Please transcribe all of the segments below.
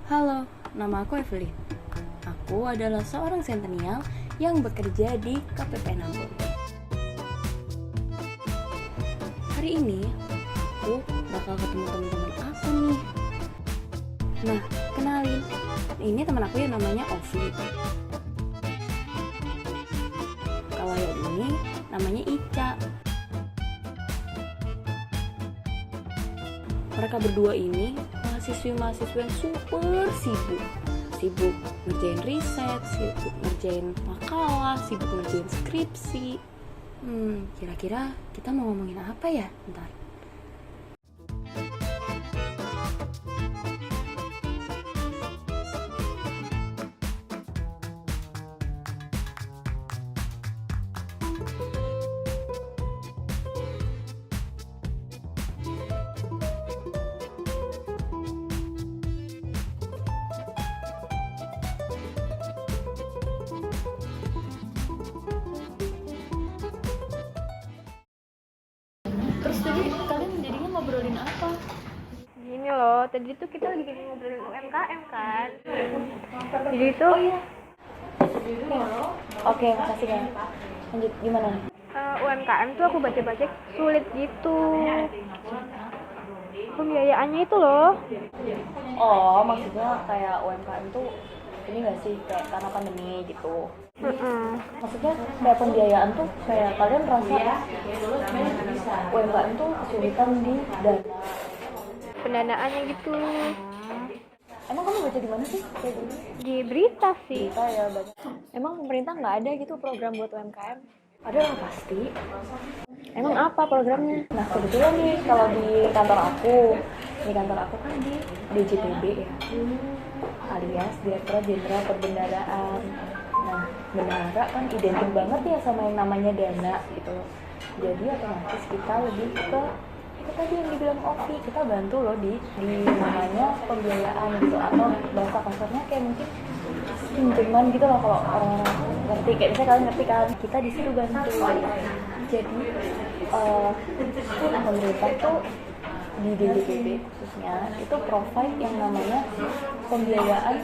Halo, nama aku Evelyn. Aku adalah seorang sentenial yang bekerja di KPPN Ambon. Hari ini, aku bakal ketemu teman-teman aku nih. Nah, kenalin, ini teman aku yang namanya Ovi. Kalau yang ini namanya Ica. Mereka berdua ini mahasiswa yang super sibuk ngerjain riset, sibuk ngerjain makalah, sibuk ngerjain skripsi. Kira-kira kita mau ngomongin apa ya ntar? Terus tadi kalian jadinya ngobrolin apa? Gini loh, tadi tuh kita lagi ngobrolin UMKM kan. Jadi itu Oke, makasih ya. Lanjut, gimana? UMKM tuh aku baca-baca sulit gitu. Pembiayaannya itu loh. Oh, maksudnya kayak UMKM tuh ini gak sih, kayak karena pandemi gitu? Maksudnya kayak pembiayaan tuh kayak kalian merasa UMKM tuh kesulitan di dana. Pendanaannya gitu. Emang kamu baca di mana sih kayak gitu? Di berita sih. Berita ya banyak. Emang pemerintah nggak ada gitu program buat UMKM? Ada lah pasti. Emang apa programnya? Nah kebetulan nih kalau di kantor aku kan di DJPB ya, alias Direktorat Jenderal Perbendaharaan. Nah bendahara kan identik banget ya sama yang namanya dana gitu. Jadi otomatis kita lebih ke itu tadi yang dibilang Ovi, kita bantu loh di namanya pembiayaan gitu, atau bahasa kasarnya kayak mungkin pinjaman gitu loh kalau orang-orang ngerti, kayak misalnya kalian ngerti kan, kita di situ bantu. Jadi pemerintah tuh di DJPB khususnya itu provide yang namanya pembiayaan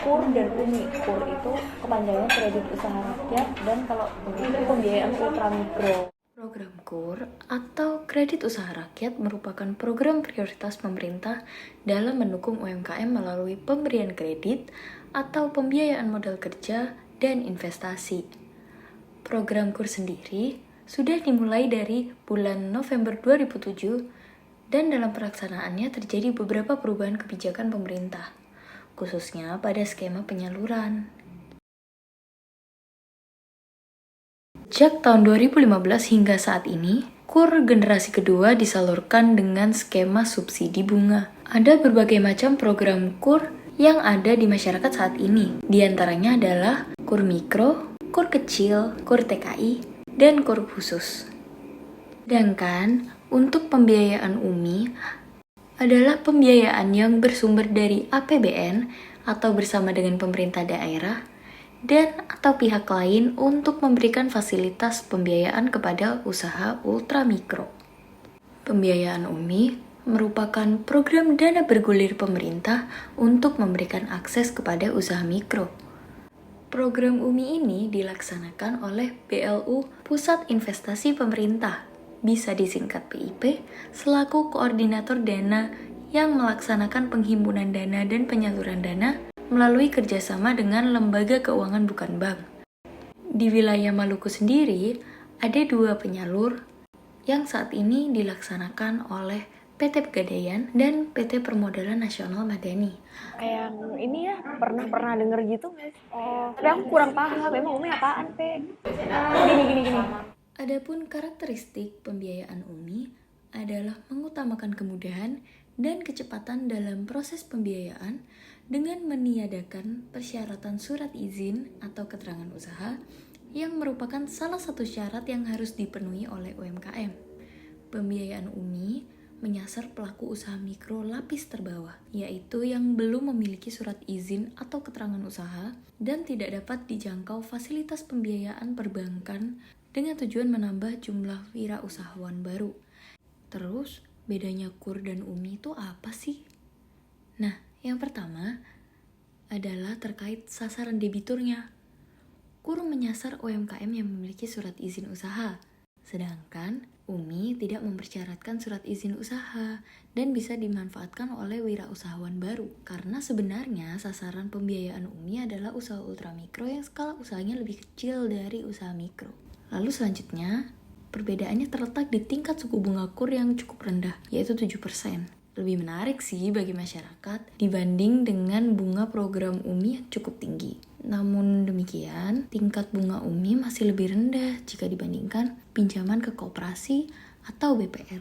KUR dan UMI. KUR itu kepanjangan kredit usaha rakyat, dan kalau UMI itu pembiayaan ultramikro. Program KUR atau Kredit Usaha Rakyat merupakan program prioritas pemerintah dalam mendukung UMKM melalui pemberian kredit atau pembiayaan modal kerja dan investasi. Program KUR sendiri sudah dimulai dari bulan November 2007 dan dalam pelaksanaannya terjadi beberapa perubahan kebijakan pemerintah, khususnya pada skema penyaluran. Sejak tahun 2015 hingga saat ini, KUR generasi kedua disalurkan dengan skema subsidi bunga. Ada berbagai macam program KUR yang ada di masyarakat saat ini. Di antaranya adalah KUR Mikro, KUR Kecil, KUR TKI, dan KUR Khusus. Sedangkan untuk pembiayaan UMI adalah pembiayaan yang bersumber dari APBN atau bersama dengan pemerintah daerah dan atau pihak lain untuk memberikan fasilitas pembiayaan kepada usaha ultramikro. Pembiayaan UMI merupakan program dana bergulir pemerintah untuk memberikan akses kepada usaha mikro. Program UMI ini dilaksanakan oleh BLU Pusat Investasi Pemerintah, bisa disingkat PIP, selaku koordinator dana yang melaksanakan penghimpunan dana dan penyaluran dana melalui kerjasama dengan lembaga keuangan bukan bank. Di wilayah Maluku sendiri, ada 2 penyalur yang saat ini dilaksanakan oleh PT Pegadaian dan PT Permodalan Nasional Madani. Kayak ini ya, pernah denger gitu nggak sih? Tapi aku kurang paham, emang UMI apaan, Pe? Gini. Adapun karakteristik pembiayaan UMI adalah mengutamakan kemudahan dan kecepatan dalam proses pembiayaan dengan meniadakan persyaratan surat izin atau keterangan usaha yang merupakan salah satu syarat yang harus dipenuhi oleh UMKM. Pembiayaan UMI menyasar pelaku usaha mikro lapis terbawah, yaitu yang belum memiliki surat izin atau keterangan usaha dan tidak dapat dijangkau fasilitas pembiayaan perbankan dengan tujuan menambah jumlah wirausahawan baru. Terus, bedanya KUR dan UMI itu apa sih? Nah, Yang pertama adalah terkait sasaran debiturnya. KUR menyasar UMKM yang memiliki surat izin usaha, sedangkan UMI tidak mempersyaratkan surat izin usaha dan bisa dimanfaatkan oleh wirausahawan baru. Karena sebenarnya sasaran pembiayaan UMI adalah usaha ultramikro yang skala usahanya lebih kecil dari usaha mikro. Lalu selanjutnya, perbedaannya terletak di tingkat suku bunga KUR yang cukup rendah, yaitu 7%. Lebih menarik sih bagi masyarakat dibanding dengan bunga program UMI yang cukup tinggi. Namun demikian, tingkat bunga UMI masih lebih rendah jika dibandingkan pinjaman ke koperasi atau BPR.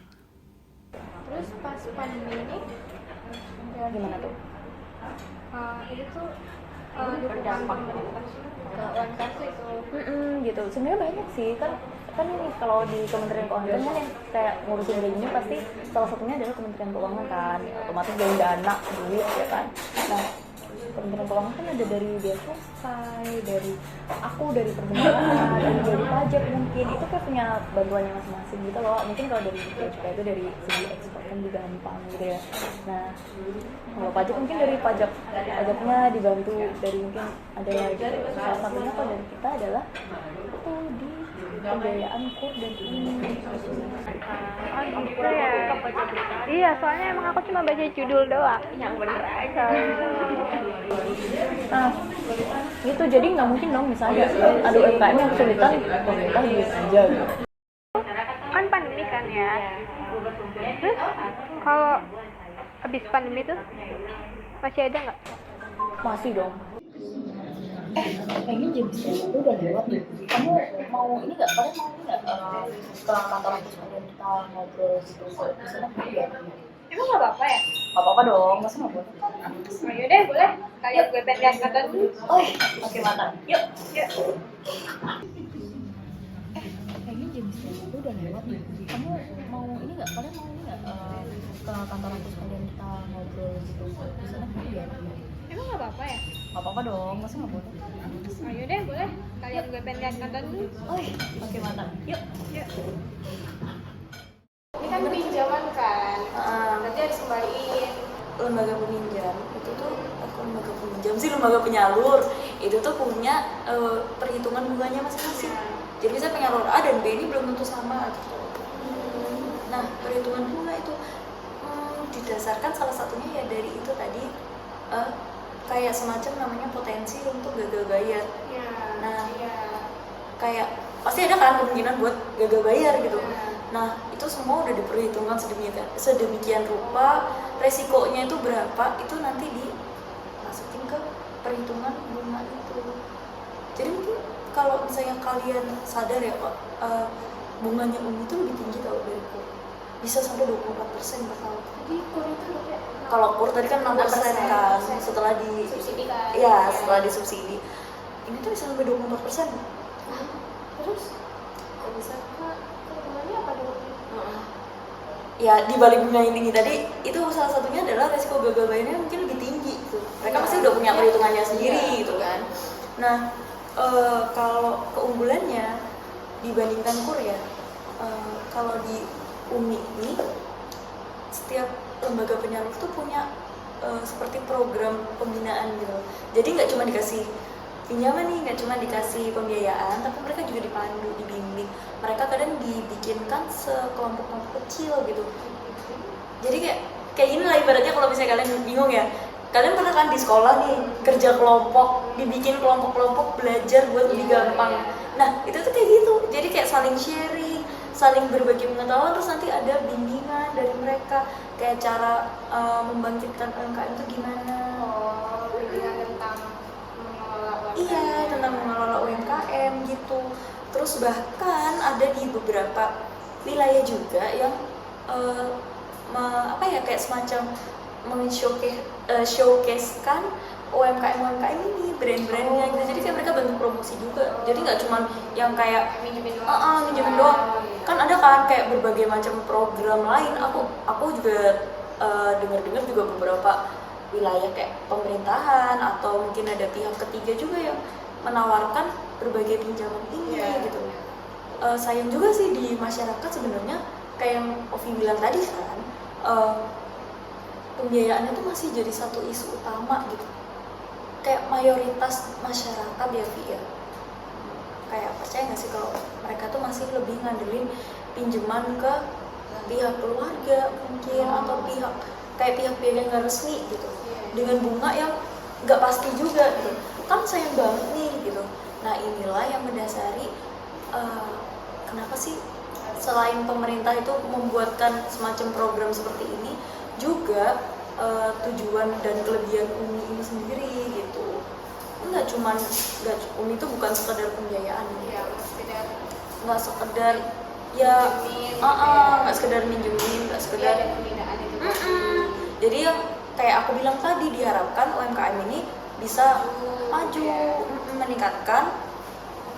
Terus pas pandemi ini Gimana tuh? itu tuh dukungan pemerintah ke UMKM itu Gitu. Sebenarnya banyak sih kan ini kalau di Kementerian Keuangan kan yang kayak ngurusin kayak gini pasti salah satunya adalah Kementerian Keuangan kan, otomatis dari dana duit ya kan. Nah, Kementerian Keuangan kan ada dari Bea Cukai, dari perbendaharaan, dari pajak mungkin itu kan punya bantuannya masing-masing gitu loh. Mungkin kalau dari Bea Cukai itu dari segi ekspor kan juga gampang gitu ya. Nah, kalau pajak mungkin dari pajaknya dibantu dari mungkin ada lagi salah satunya kalau dari kita adalah di pembiayaan KUR dan UMI. gitu ya. Iya, soalnya emang aku cuma baca judul doang. Yang bener aja. Nah, gitu jadi nggak mungkin dong misalnya ada UMKM yang kesulitan pemerintah duit aja gitu. Kan pandemi kan ya. Terus kalau habis pandemi tuh masih ada nggak? Masih dong. Kayaknya jam itu udah lewat nih. Kamu mau ini nggak? Kalian mau ini nggak ke kantor kampus dan kita ngobrol gitu? Di sana ya? Emang nggak apa-apa ya? Nggak apa-apa dong, masa nggak boleh? Oh, yaudah boleh. Kalian gue pengen lihat kantor dulu. Oh, oke mantap. Yuk. Yuk. Kayaknya jam itu udah lewat nih. Kamu mau ini nggak? Kalian mau ini nggak ke kantor kampus dan kita ngobrol gitu? Di sana ya? Emang nggak apa-apa ya? Nggak apa-apa dong, masa nggak boleh? Oh, yaudah boleh. Kalian gue pengen lihat kantor dulu. Oh, oke mantap. Yuk. Yuk. Ini kan pinjaman kan? Nanti harus kembaliin. Lembaga peminjam itu tuh lembaga peminjam sih lembaga penyalur itu tuh punya perhitungan bunganya masing-masing. Jadi bisa penyalur A dan B ini belum tentu sama gitu. Nah, perhitungan bunga itu didasarkan salah satunya ya dari itu tadi kayak semacam namanya potensi untuk gagal bayar. Ya. Nah, Iya. kayak pasti ada kan kemungkinan buat gagal bayar gitu. Nah, itu semua udah diperhitungkan sedemikian rupa, resikonya itu berapa, itu nanti dimasukin ke perhitungan bunga itu. Jadi mungkin kalau misalnya kalian sadar ya Pak, bunganya UMI itu lebih tinggi tau dari KUR. Bisa sampai 24% per tahun. Jadi KUR itu berapa? Kalau KUR tadi kan 6% kan, setelah Subsidi kan? ya setelah disubsidi. Ini tuh bisa sampai 24%. Terus kok bisa keuntungannya apa dong? Ya di balik bunga yang tinggi tadi itu salah satunya adalah resiko gagal bayarnya mungkin lebih tinggi gitu. Mereka pasti udah punya perhitungannya sendiri gitu kan. Nah kalau keunggulannya dibandingkan KUR ya, kalau di UMI ini setiap lembaga penyalur tuh punya seperti program pembinaan gitu. Jadi nggak cuma dikasih pinjaman nih, nggak cuma dikasih pembiayaan, tapi mereka juga dipandu, dibimbing. Mereka kadang dibikinkan sekelompok-kelompok kecil gitu. Jadi kayak gini lah ibaratnya kalau misalnya kalian bingung ya, kalian pernah kan di sekolah nih kerja kelompok, dibikin kelompok-kelompok belajar buat lebih gampang. Nah itu tuh kayak gitu, jadi kayak saling sharing, saling berbagi pengetahuan, terus nanti ada bimbingan dari mereka kayak cara membangkitkan UMKM itu gimana. Oh, bimbingan tentang mengelola UMKM. Iya, tentang mengelola UMKM gitu. Terus bahkan ada di beberapa wilayah juga yang kayak semacam showcase-kan UMKM ini, brand-brandnya gitu. Jadi kayak mereka bantu promosi juga. Jadi nggak cuma yang kayak Minjemin doang. minjemin doang. Kan ada kan kayak berbagai macam program lain. Aku juga dengar-dengar juga beberapa wilayah kayak pemerintahan atau mungkin ada pihak ketiga juga yang menawarkan berbagai pinjaman ini gitu. Sayang juga sih di masyarakat sebenarnya kayak yang Ovi bilang tadi kan, pembiayaan itu masih jadi satu isu utama gitu. Kayak mayoritas masyarakat ya Vi ya, kayak percaya nggak sih kalau mereka tuh masih lebih ngandelin pinjaman ke pihak keluarga mungkin, atau pihak-pihak yang nggak resmi gitu, dengan bunga yang nggak pasti juga gitu, kan sayang banget nih gitu. Nah inilah yang mendasari kenapa sih selain pemerintah itu membuatkan semacam program seperti ini, juga tujuan dan kelebihan UMI ini sendiri gitu. UMI itu bukan sekedar pembiayaan gitu. Nggak sekedar nggak sekedar minjemin, nggak sekedar jadi yang kayak aku bilang tadi, diharapkan UMKM ini bisa maju, meningkatkan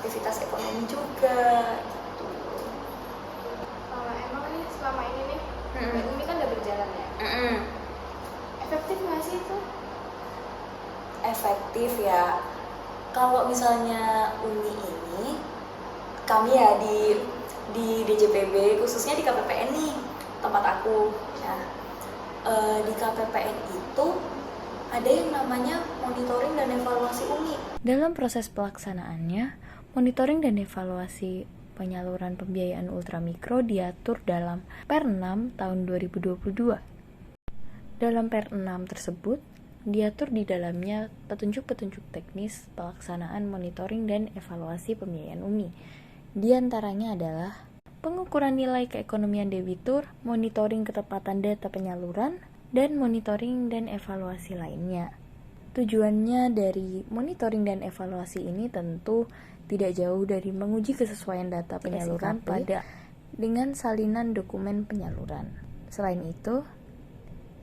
aktivitas ekonomi juga. Emang nih selama ini nih ini kan udah berjalan ya, efektif nggak sih itu? Efektif ya, kalau misalnya UMI ini, kami ya di DJPB khususnya di KPPN nih tempat aku. Nah di KPPN itu ada yang namanya monitoring dan evaluasi UMI. Dalam proses pelaksanaannya, monitoring dan evaluasi penyaluran pembiayaan ultramikro diatur dalam Per 6 tahun 2022. Dalam Per 6 tersebut, diatur di dalamnya petunjuk-petunjuk teknis pelaksanaan monitoring dan evaluasi pembiayaan UMI. Di antaranya adalah pengukuran nilai keekonomian debitur, monitoring ketepatan data penyaluran, dan monitoring dan evaluasi lainnya. Tujuannya dari monitoring dan evaluasi ini tentu tidak jauh dari menguji kesesuaian data penyaluran dengan salinan dokumen penyaluran. Selain itu,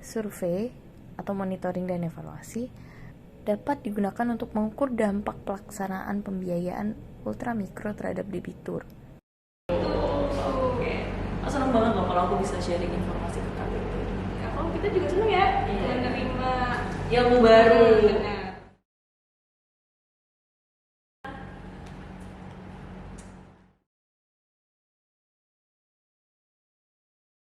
survei atau monitoring dan evaluasi dapat digunakan untuk mengukur dampak pelaksanaan pembiayaan ultramikro terhadap debitur. Seneng banget loh kalau aku bisa sharing informasi ke kalian. Kalau kita juga seneng ya menerima Ilmu baru.